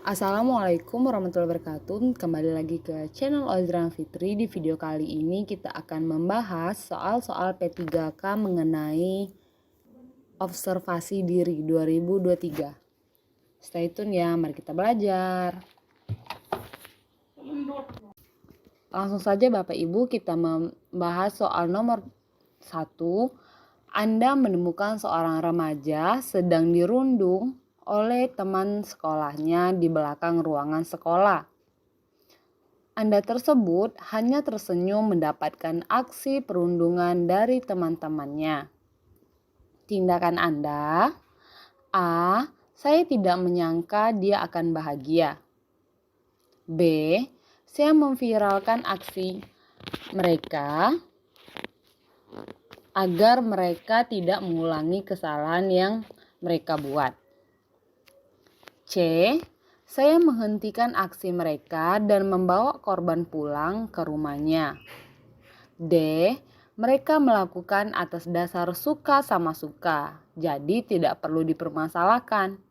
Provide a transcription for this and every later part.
Assalamualaikum warahmatullahi wabarakatuh. Kembali lagi ke channel Ozran Fitri. Di video kali ini kita akan membahas soal-soal P3K mengenai observasi diri 2023. Stay tune ya, mari kita belajar. Langsung saja Bapak Ibu, kita membahas soal nomor 1. Anda menemukan seorang remaja sedang dirundung oleh teman sekolahnya di belakang ruangan sekolah. Anda tersebut hanya tersenyum mendapatkan aksi perundungan dari teman-temannya. Tindakan Anda: A. Saya tidak menyangka dia akan bahagia. B. Saya memviralkan aksi mereka agar mereka tidak mengulangi kesalahan yang mereka buat. C. Saya menghentikan aksi mereka dan membawa korban pulang ke rumahnya. D. Mereka melakukan atas dasar suka sama suka, jadi tidak perlu dipermasalahkan.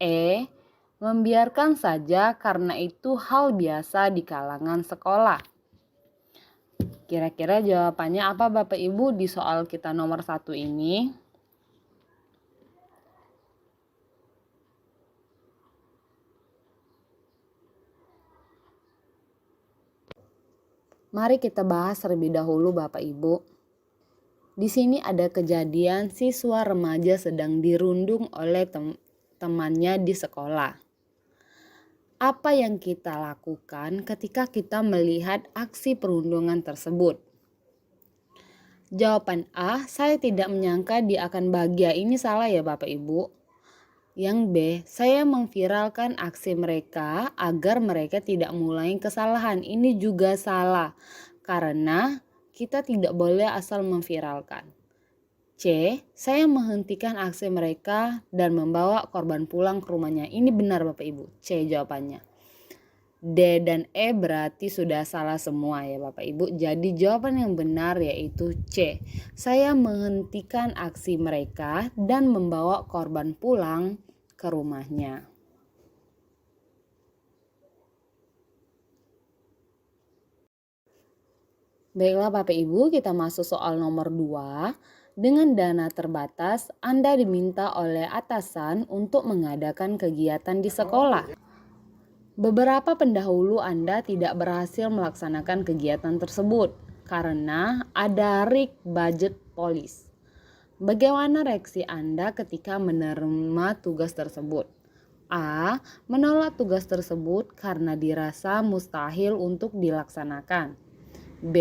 E. Membiarkan saja karena itu hal biasa di kalangan sekolah. Kira-kira jawabannya apa Bapak Ibu di soal kita nomor 1 ini? Mari kita bahas terlebih dahulu Bapak Ibu. Di sini ada kejadian siswa remaja sedang dirundung oleh temannya di sekolah. Apa yang kita lakukan ketika kita melihat aksi perundungan tersebut? Jawaban A, saya tidak menyangka dia akan bahagia. Ini salah ya Bapak Ibu. Yang B, saya memviralkan aksi mereka agar mereka tidak mengulangi kesalahan. Ini juga salah karena kita tidak boleh asal memviralkan. C, saya menghentikan aksi mereka dan membawa korban pulang ke rumahnya. Ini benar Bapak Ibu, C jawabannya. D dan E berarti sudah salah semua ya Bapak Ibu. Jadi jawaban yang benar yaitu C. Saya menghentikan aksi mereka dan membawa korban pulang ke rumahnya. Baiklah Bapak Ibu, kita masuk soal nomor 2. Dengan dana terbatas, Anda diminta oleh atasan untuk mengadakan kegiatan di sekolah. Beberapa pendahulu Anda tidak berhasil melaksanakan kegiatan tersebut karena ada rig budget polis. Bagaimana reaksi Anda ketika menerima tugas tersebut? A. Menolak tugas tersebut karena dirasa mustahil untuk dilaksanakan. B.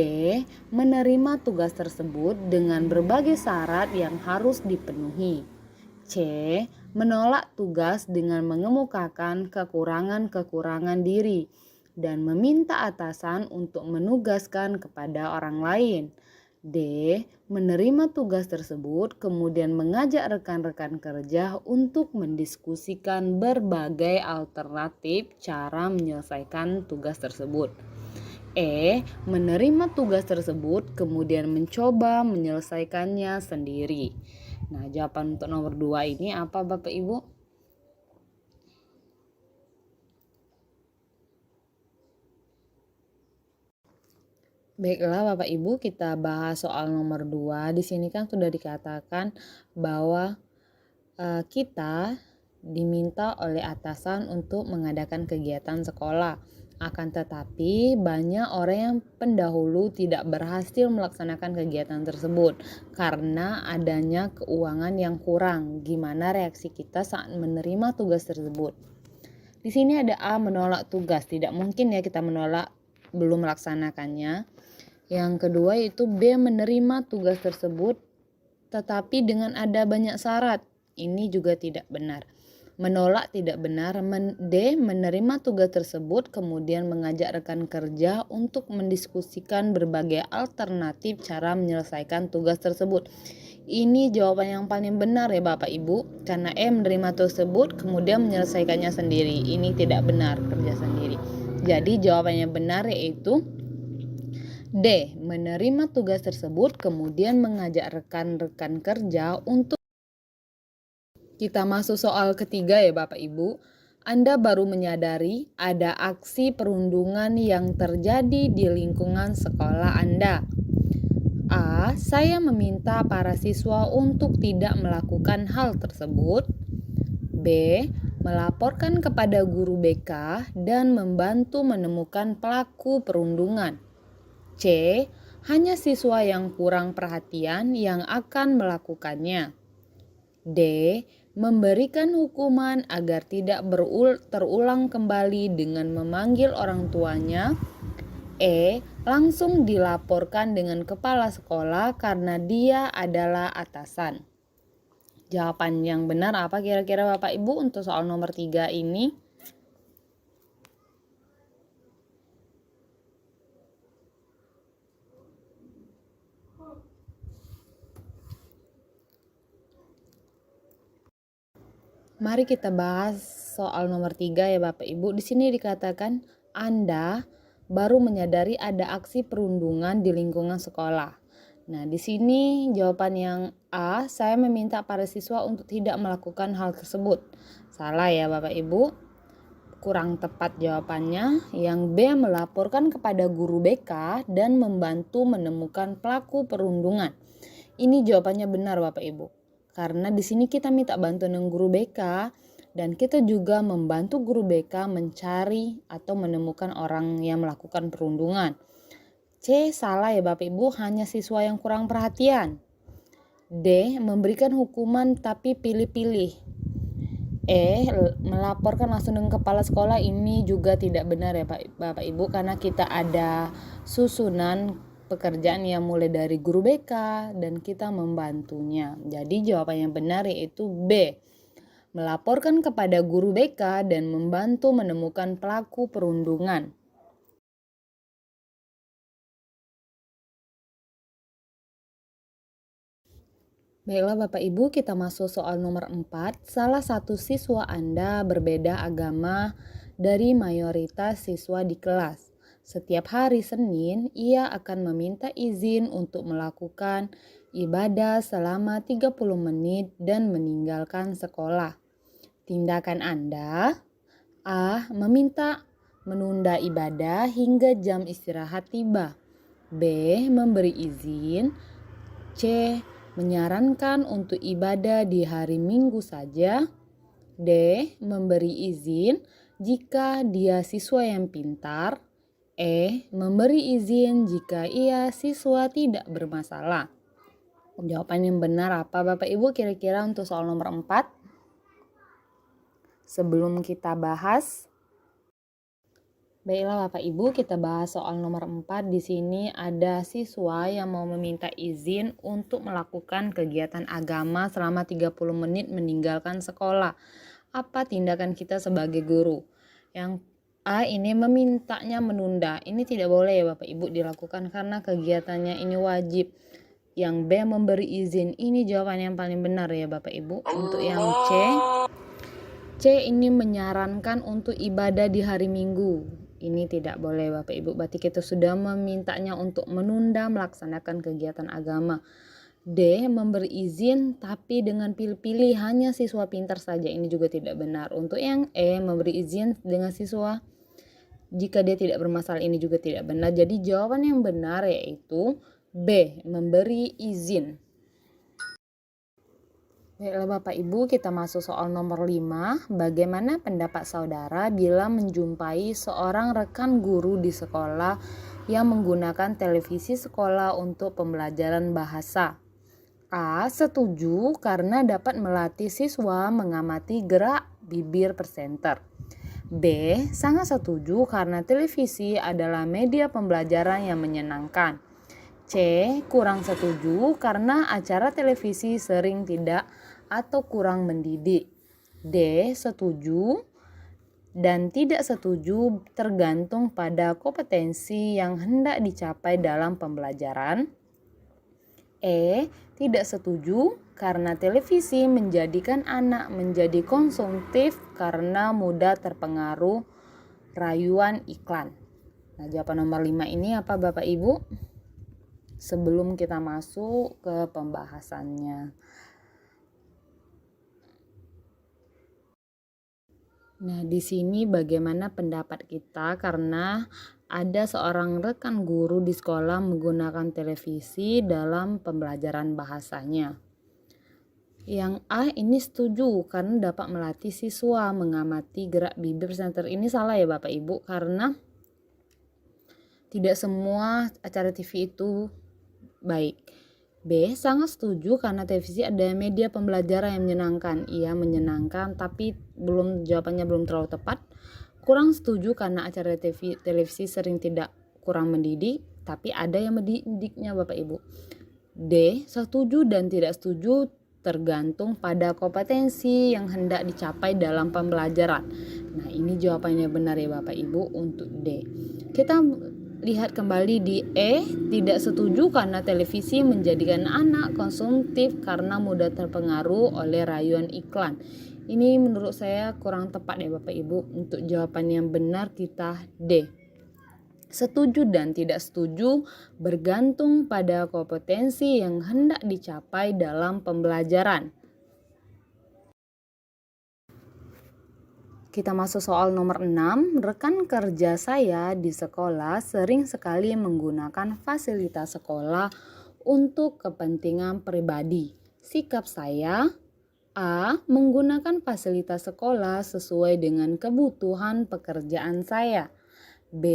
Menerima tugas tersebut dengan berbagai syarat yang harus dipenuhi. C. Menolak tugas dengan mengemukakan kekurangan-kekurangan diri dan meminta atasan untuk menugaskan kepada orang lain. D. Menerima tugas tersebut kemudian mengajak rekan-rekan kerja untuk mendiskusikan berbagai alternatif cara menyelesaikan tugas tersebut. E. Menerima tugas tersebut kemudian mencoba menyelesaikannya sendiri. Nah, jawaban untuk nomor 2 ini apa Bapak Ibu? Baiklah Bapak Ibu, kita bahas soal nomor 2. Di sini kan sudah dikatakan bahwa kita diminta oleh atasan untuk mengadakan kegiatan sekolah. Akan tetapi banyak orang yang pendahulu tidak berhasil melaksanakan kegiatan tersebut karena adanya keuangan yang kurang. Gimana reaksi kita saat menerima tugas tersebut? Di sini ada A, menolak tugas. Tidak mungkin ya kita menolak belum melaksanakannya. Yang kedua itu B, menerima tugas tersebut tetapi dengan ada banyak syarat. Ini juga tidak benar. Menolak tidak benar. D. Menerima tugas tersebut kemudian mengajak rekan kerja untuk mendiskusikan berbagai alternatif cara menyelesaikan tugas tersebut. Ini jawaban yang paling benar ya Bapak Ibu, karena E menerima tersebut kemudian menyelesaikannya sendiri. Ini tidak benar, kerja sendiri. Jadi jawabannya benar yaitu D. Menerima tugas tersebut kemudian mengajak rekan-rekan kerja untuk. Kita masuk soal ketiga ya Bapak Ibu. Anda baru menyadari ada aksi perundungan yang terjadi di lingkungan sekolah Anda. A. Saya meminta para siswa untuk tidak melakukan hal tersebut. B. Melaporkan kepada guru BK dan membantu menemukan pelaku perundungan. C. Hanya siswa yang kurang perhatian yang akan melakukannya. D. Memberikan hukuman agar tidak terulang kembali dengan memanggil orang tuanya. E. Langsung dilaporkan dengan kepala sekolah karena dia adalah atasan. Jawaban yang benar apa kira-kira Bapak Ibu untuk soal nomor 3 ini? Mari kita bahas soal nomor 3 ya Bapak Ibu. Di sini dikatakan Anda baru menyadari ada aksi perundungan di lingkungan sekolah. Nah, di sini jawaban yang A, saya meminta para siswa untuk tidak melakukan hal tersebut. Salah ya Bapak Ibu. Kurang tepat jawabannya. Yang B, melaporkan kepada guru BK dan membantu menemukan pelaku perundungan. Ini jawabannya benar Bapak Ibu. Karena di sini kita minta bantuan dengan guru BK dan kita juga membantu guru BK mencari atau menemukan orang yang melakukan perundungan. C, salah ya Bapak Ibu, hanya siswa yang kurang perhatian. D, memberikan hukuman tapi pilih-pilih. E, melaporkan langsung dengan kepala sekolah, ini juga tidak benar ya Bapak Ibu, karena kita ada susunan pekerjaan yang mulai dari guru BK dan kita membantunya. Jadi jawaban yang benar yaitu B. Melaporkan kepada guru BK dan membantu menemukan pelaku perundungan. Baiklah Bapak Ibu, kita masuk soal nomor 4. Salah satu siswa Anda berbeda agama dari mayoritas siswa di kelas. Setiap hari Senin, ia akan meminta izin untuk melakukan ibadah selama 30 menit dan meninggalkan sekolah. Tindakan Anda: A. Meminta menunda ibadah hingga jam istirahat tiba. B. Memberi izin. C. Menyarankan untuk ibadah di hari Minggu saja. D. Memberi izin jika dia siswa yang pintar. E. Memberi izin jika ia siswa tidak bermasalah. Jawaban yang benar apa Bapak Ibu kira-kira untuk soal nomor 4? Sebelum kita bahas, baiklah Bapak Ibu, kita bahas soal nomor 4. Di sini ada siswa yang mau meminta izin untuk melakukan kegiatan agama selama 30 menit meninggalkan sekolah. Apa tindakan kita sebagai guru? Yang A, ini memintanya menunda. Ini tidak boleh ya Bapak Ibu dilakukan karena kegiatannya ini wajib. Yang B, memberi izin. Ini jawaban yang paling benar ya Bapak Ibu. Untuk yang C ini menyarankan untuk ibadah di hari Minggu. Ini tidak boleh Bapak Ibu. Berarti kita sudah memintanya untuk menunda melaksanakan kegiatan agama. D, memberi izin tapi dengan pilih-pilih, hanya siswa pintar saja. Ini juga tidak benar. Untuk yang E, memberi izin dengan siswa jika dia tidak bermasalah, ini juga tidak benar. Jadi jawaban yang benar yaitu B, memberi izin. Baiklah Bapak Ibu, kita masuk soal nomor 5. Bagaimana pendapat saudara bila menjumpai seorang rekan guru di sekolah yang menggunakan televisi sekolah untuk pembelajaran bahasa? A, setuju karena dapat melatih siswa mengamati gerak bibir presenter. B, sangat setuju karena televisi adalah media pembelajaran yang menyenangkan. C, kurang setuju karena acara televisi sering tidak atau kurang mendidik. D, setuju dan tidak setuju tergantung pada kompetensi yang hendak dicapai dalam pembelajaran. E, tidak setuju karena televisi menjadikan anak menjadi konsumtif karena mudah terpengaruh rayuan iklan. Nah, jawaban nomor 5 ini apa Bapak Ibu? Sebelum kita masuk ke pembahasannya. Nah, di sini bagaimana pendapat kita karena ada seorang rekan guru di sekolah menggunakan televisi dalam pembelajaran bahasanya. Yang A ini setuju karena dapat melatih siswa mengamati gerak bibir center. Ini salah ya Bapak Ibu, karena tidak semua acara TV itu baik. B, sangat setuju karena televisi ada media pembelajaran yang menyenangkan. Iya, menyenangkan, tapi jawabannya belum terlalu tepat. Kurang setuju karena acara televisi sering tidak kurang mendidik, tapi ada yang mendidiknya Bapak Ibu. D, setuju dan tidak setuju tergantung pada kompetensi yang hendak dicapai dalam pembelajaran. Nah, ini jawabannya benar ya Bapak Ibu untuk D. Kita lihat kembali di E, tidak setuju karena televisi menjadikan anak konsumtif karena mudah terpengaruh oleh rayuan iklan. Ini menurut saya kurang tepat ya Bapak Ibu. Untuk jawaban yang benar kita D. Setuju dan tidak setuju bergantung pada kompetensi yang hendak dicapai dalam pembelajaran. Kita masuk soal nomor 6. Rekan kerja saya di sekolah sering sekali menggunakan fasilitas sekolah untuk kepentingan pribadi. Sikap saya: A, menggunakan fasilitas sekolah sesuai dengan kebutuhan pekerjaan saya. B,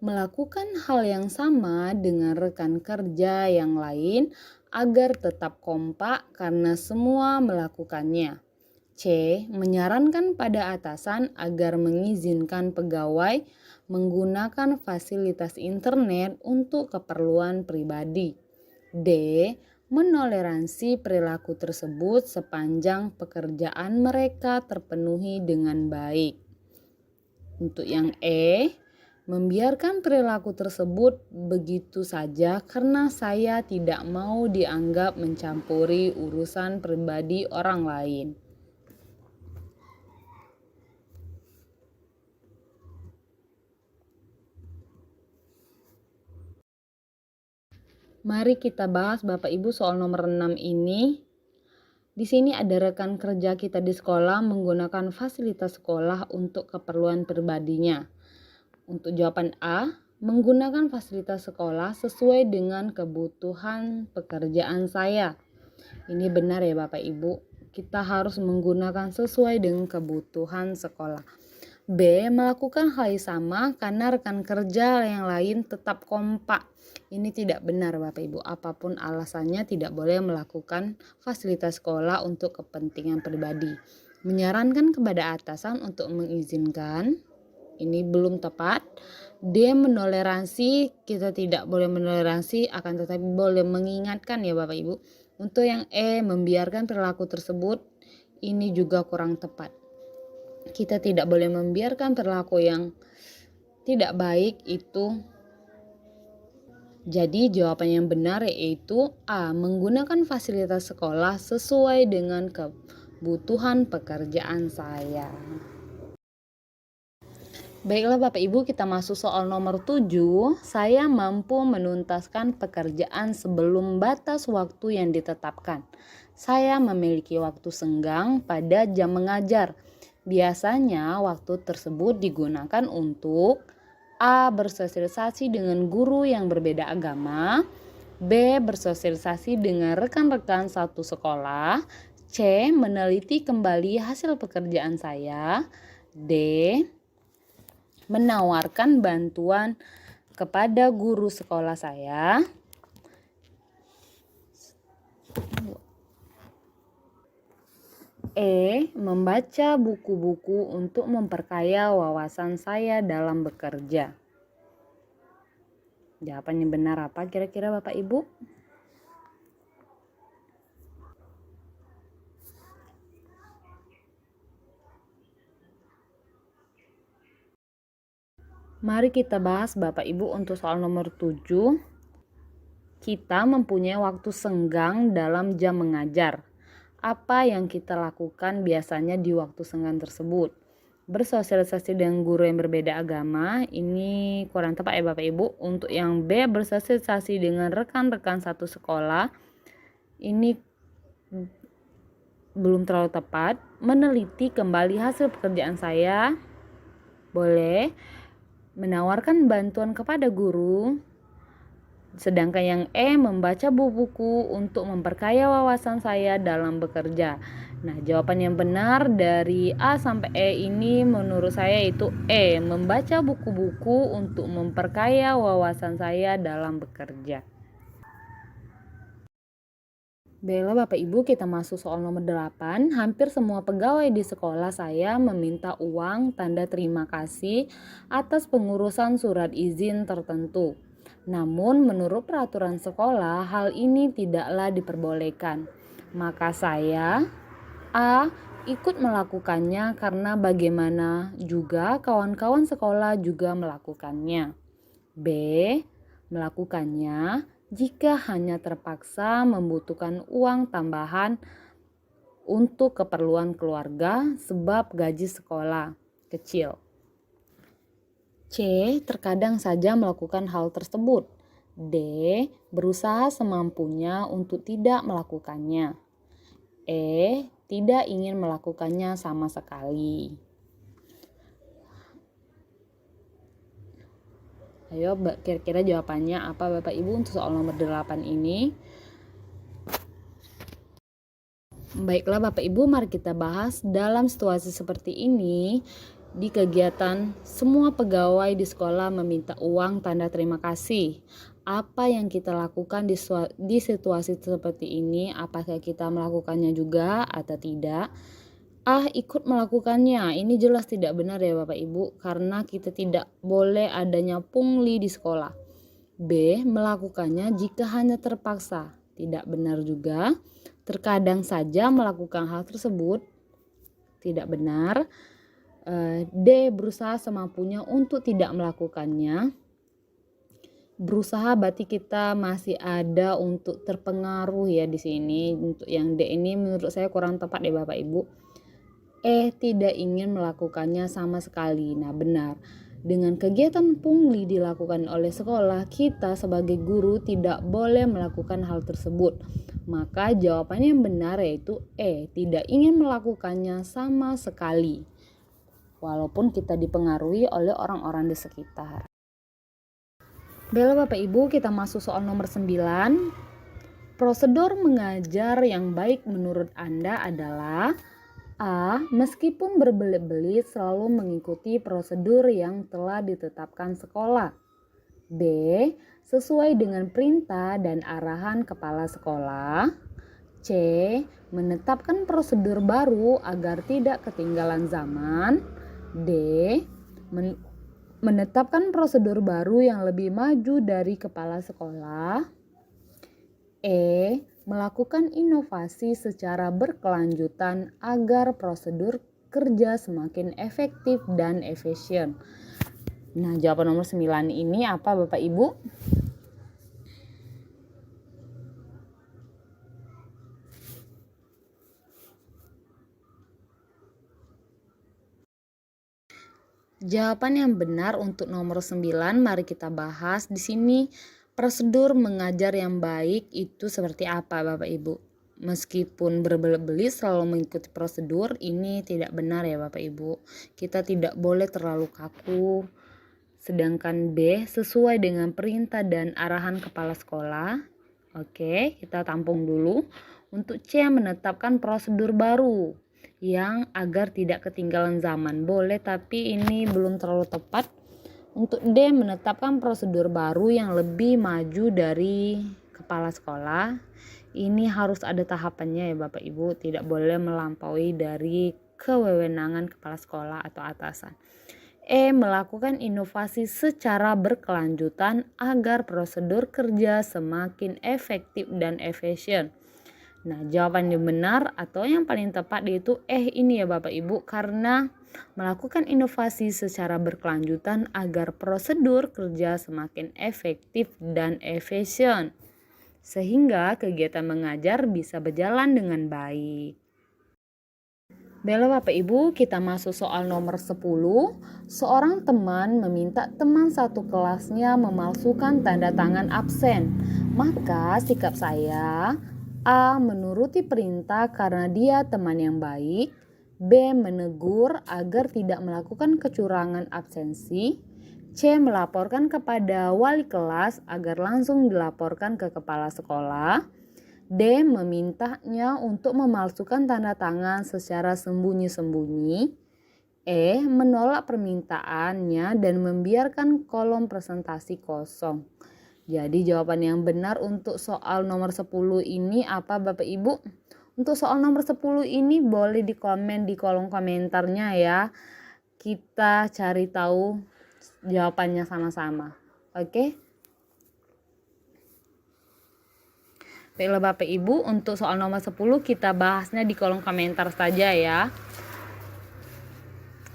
melakukan hal yang sama dengan rekan kerja yang lain agar tetap kompak karena semua melakukannya. C, menyarankan pada atasan agar mengizinkan pegawai menggunakan fasilitas internet untuk keperluan pribadi. D, menoleransi perilaku tersebut sepanjang pekerjaan mereka terpenuhi dengan baik. Untuk yang E, membiarkan perilaku tersebut begitu saja karena saya tidak mau dianggap mencampuri urusan pribadi orang lain. Mari kita bahas Bapak Ibu soal nomor 6 ini. Di sini ada rekan kerja kita di sekolah menggunakan fasilitas sekolah untuk keperluan pribadinya. Untuk jawaban A, menggunakan fasilitas sekolah sesuai dengan kebutuhan pekerjaan saya. Ini benar ya Bapak Ibu, kita harus menggunakan sesuai dengan kebutuhan sekolah. B, melakukan hal yang sama karena rekan kerja yang lain tetap kompak. Ini tidak benar Bapak Ibu, apapun alasannya tidak boleh melakukan fasilitas sekolah untuk kepentingan pribadi. Menyarankan kepada atasan untuk mengizinkan, ini belum tepat. D, menoleransi, kita tidak boleh menoleransi, akan tetapi boleh mengingatkan ya Bapak Ibu. Untuk yang E, membiarkan perilaku tersebut, ini juga kurang tepat. Kita tidak boleh membiarkan perilaku yang tidak baik itu. Jadi jawaban yang benar yaitu A, menggunakan fasilitas sekolah sesuai dengan kebutuhan pekerjaan saya. Baiklah Bapak Ibu, kita masuk soal nomor 7. Saya mampu menuntaskan pekerjaan sebelum batas waktu yang ditetapkan. Saya memiliki waktu senggang pada jam mengajar. Biasanya waktu tersebut digunakan untuk A, bersosialisasi dengan guru yang berbeda agama. B, bersosialisasi dengan rekan-rekan satu sekolah. C, meneliti kembali hasil pekerjaan saya. D, menawarkan bantuan kepada guru sekolah saya. E, membaca buku-buku untuk memperkaya wawasan saya dalam bekerja. Jawaban yang benar apa kira-kira Bapak Ibu? Mari kita bahas Bapak Ibu untuk soal nomor 7. Kita mempunyai waktu senggang dalam jam mengajar. Apa yang kita lakukan biasanya di waktu senggang tersebut? Bersosialisasi dengan guru yang berbeda agama, ini kurang tepat ya Bapak Ibu. Untuk yang B, bersosialisasi dengan rekan-rekan satu sekolah, ini belum terlalu tepat. Meneliti kembali hasil pekerjaan saya, boleh. Menawarkan bantuan kepada guru. Sedangkan yang E, membaca buku untuk memperkaya wawasan saya dalam bekerja. Nah, jawaban yang benar dari A sampai E ini menurut saya itu E, membaca buku-buku untuk memperkaya wawasan saya dalam bekerja. Baiklah Bapak Ibu, kita masuk soal nomor 8. Hampir semua pegawai di sekolah saya meminta uang tanda terima kasih atas pengurusan surat izin tertentu. Namun menurut peraturan sekolah, hal ini tidaklah diperbolehkan. Maka saya A, ikut melakukannya karena bagaimana juga kawan-kawan sekolah juga melakukannya. B, melakukannya jika hanya terpaksa membutuhkan uang tambahan untuk keperluan keluarga sebab gaji sekolah kecil. C, terkadang saja melakukan hal tersebut. D, berusaha semampunya untuk tidak melakukannya. E, tidak ingin melakukannya sama sekali. Ayo kira-kira jawabannya apa Bapak Ibu untuk soal nomor 8 ini? Baiklah Bapak Ibu, mari kita bahas dalam situasi seperti ini. Di kegiatan semua pegawai di sekolah meminta uang tanda terima kasih. Apa yang kita lakukan di situasi seperti ini? Apakah kita melakukannya juga atau tidak? A, ikut melakukannya. Ini jelas tidak benar ya Bapak Ibu, karena kita tidak boleh adanya pungli di sekolah. B, melakukannya jika hanya terpaksa. Tidak benar juga. Terkadang saja melakukan hal tersebut. Tidak benar. D, berusaha semampunya untuk tidak melakukannya. Berusaha berarti kita masih ada untuk terpengaruh ya di sini. Untuk yang D ini menurut saya kurang tepat ya Bapak Ibu. E, tidak ingin melakukannya sama sekali. Nah, benar. Dengan kegiatan pungli dilakukan oleh sekolah, kita sebagai guru tidak boleh melakukan hal tersebut. Maka jawabannya yang benar yaitu E, tidak ingin melakukannya sama sekali. Walaupun kita dipengaruhi oleh orang-orang di sekitar. Baiklah Bapak Ibu, kita masuk soal nomor 9. Prosedur mengajar yang baik menurut Anda adalah A, meskipun berbelit-belit selalu mengikuti prosedur yang telah ditetapkan sekolah. B, sesuai dengan perintah dan arahan kepala sekolah. C, menetapkan prosedur baru agar tidak ketinggalan zaman. D, menetapkan prosedur baru yang lebih maju dari kepala sekolah. E, melakukan inovasi secara berkelanjutan agar prosedur kerja semakin efektif dan efisien. Nah, jawaban nomor 9 ini apa Bapak Ibu? Jawaban yang benar untuk nomor 9 mari kita bahas di sini. Prosedur mengajar yang baik itu seperti apa Bapak Ibu? Meskipun berbelit-belit selalu mengikuti prosedur, ini tidak benar ya Bapak Ibu. Kita tidak boleh terlalu kaku. Sedangkan B, sesuai dengan perintah dan arahan kepala sekolah. Oke, kita tampung dulu. Untuk C, menetapkan prosedur baru yang agar tidak ketinggalan zaman. Boleh, tapi ini belum terlalu tepat. Untuk D, menetapkan prosedur baru yang lebih maju dari kepala sekolah. Ini harus ada tahapannya ya Bapak Ibu, tidak boleh melampaui dari kewewenangan kepala sekolah atau atasan. E, melakukan inovasi secara berkelanjutan agar prosedur kerja semakin efektif dan efisien. Nah, jawaban yang benar atau yang paling tepat yaitu ini ya Bapak Ibu, karena melakukan inovasi secara berkelanjutan agar prosedur kerja semakin efektif dan efisien, sehingga kegiatan mengajar bisa berjalan dengan baik. Baiklah Bapak Ibu, kita masuk soal nomor 10. Seorang teman meminta teman satu kelasnya memalsukan tanda tangan absen. Maka sikap saya A. Menuruti perintah karena dia teman yang baik. B. Menegur agar tidak melakukan kecurangan absensi. C. Melaporkan kepada wali kelas agar langsung dilaporkan ke kepala sekolah. D. Memintanya untuk memalsukan tanda tangan secara sembunyi-sembunyi. E. Menolak permintaannya dan membiarkan kolom presentasi kosong. Jadi jawaban yang benar untuk soal nomor 10 ini apa Bapak Ibu? Untuk soal nomor 10 ini boleh dikomen di kolom komentarnya ya. Kita cari tahu jawabannya sama-sama. Oke? Baiklah Bapak Ibu, untuk soal nomor 10 kita bahasnya di kolom komentar saja ya.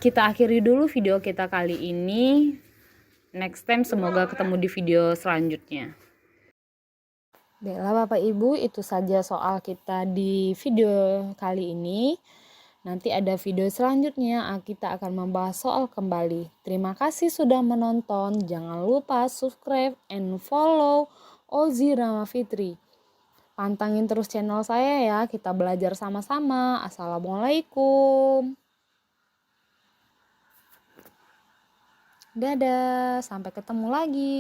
Kita akhiri dulu video kita kali ini. Next time semoga ketemu di video selanjutnya. Baiklah Bapak Ibu, itu saja soal kita di video kali ini. Nanti ada video selanjutnya kita akan membahas soal kembali. Terima kasih sudah menonton. Jangan lupa subscribe and follow Ozi Rama Fitri. Pantangin terus channel saya ya, kita belajar sama-sama. Assalamualaikum. Dadah, sampai ketemu lagi.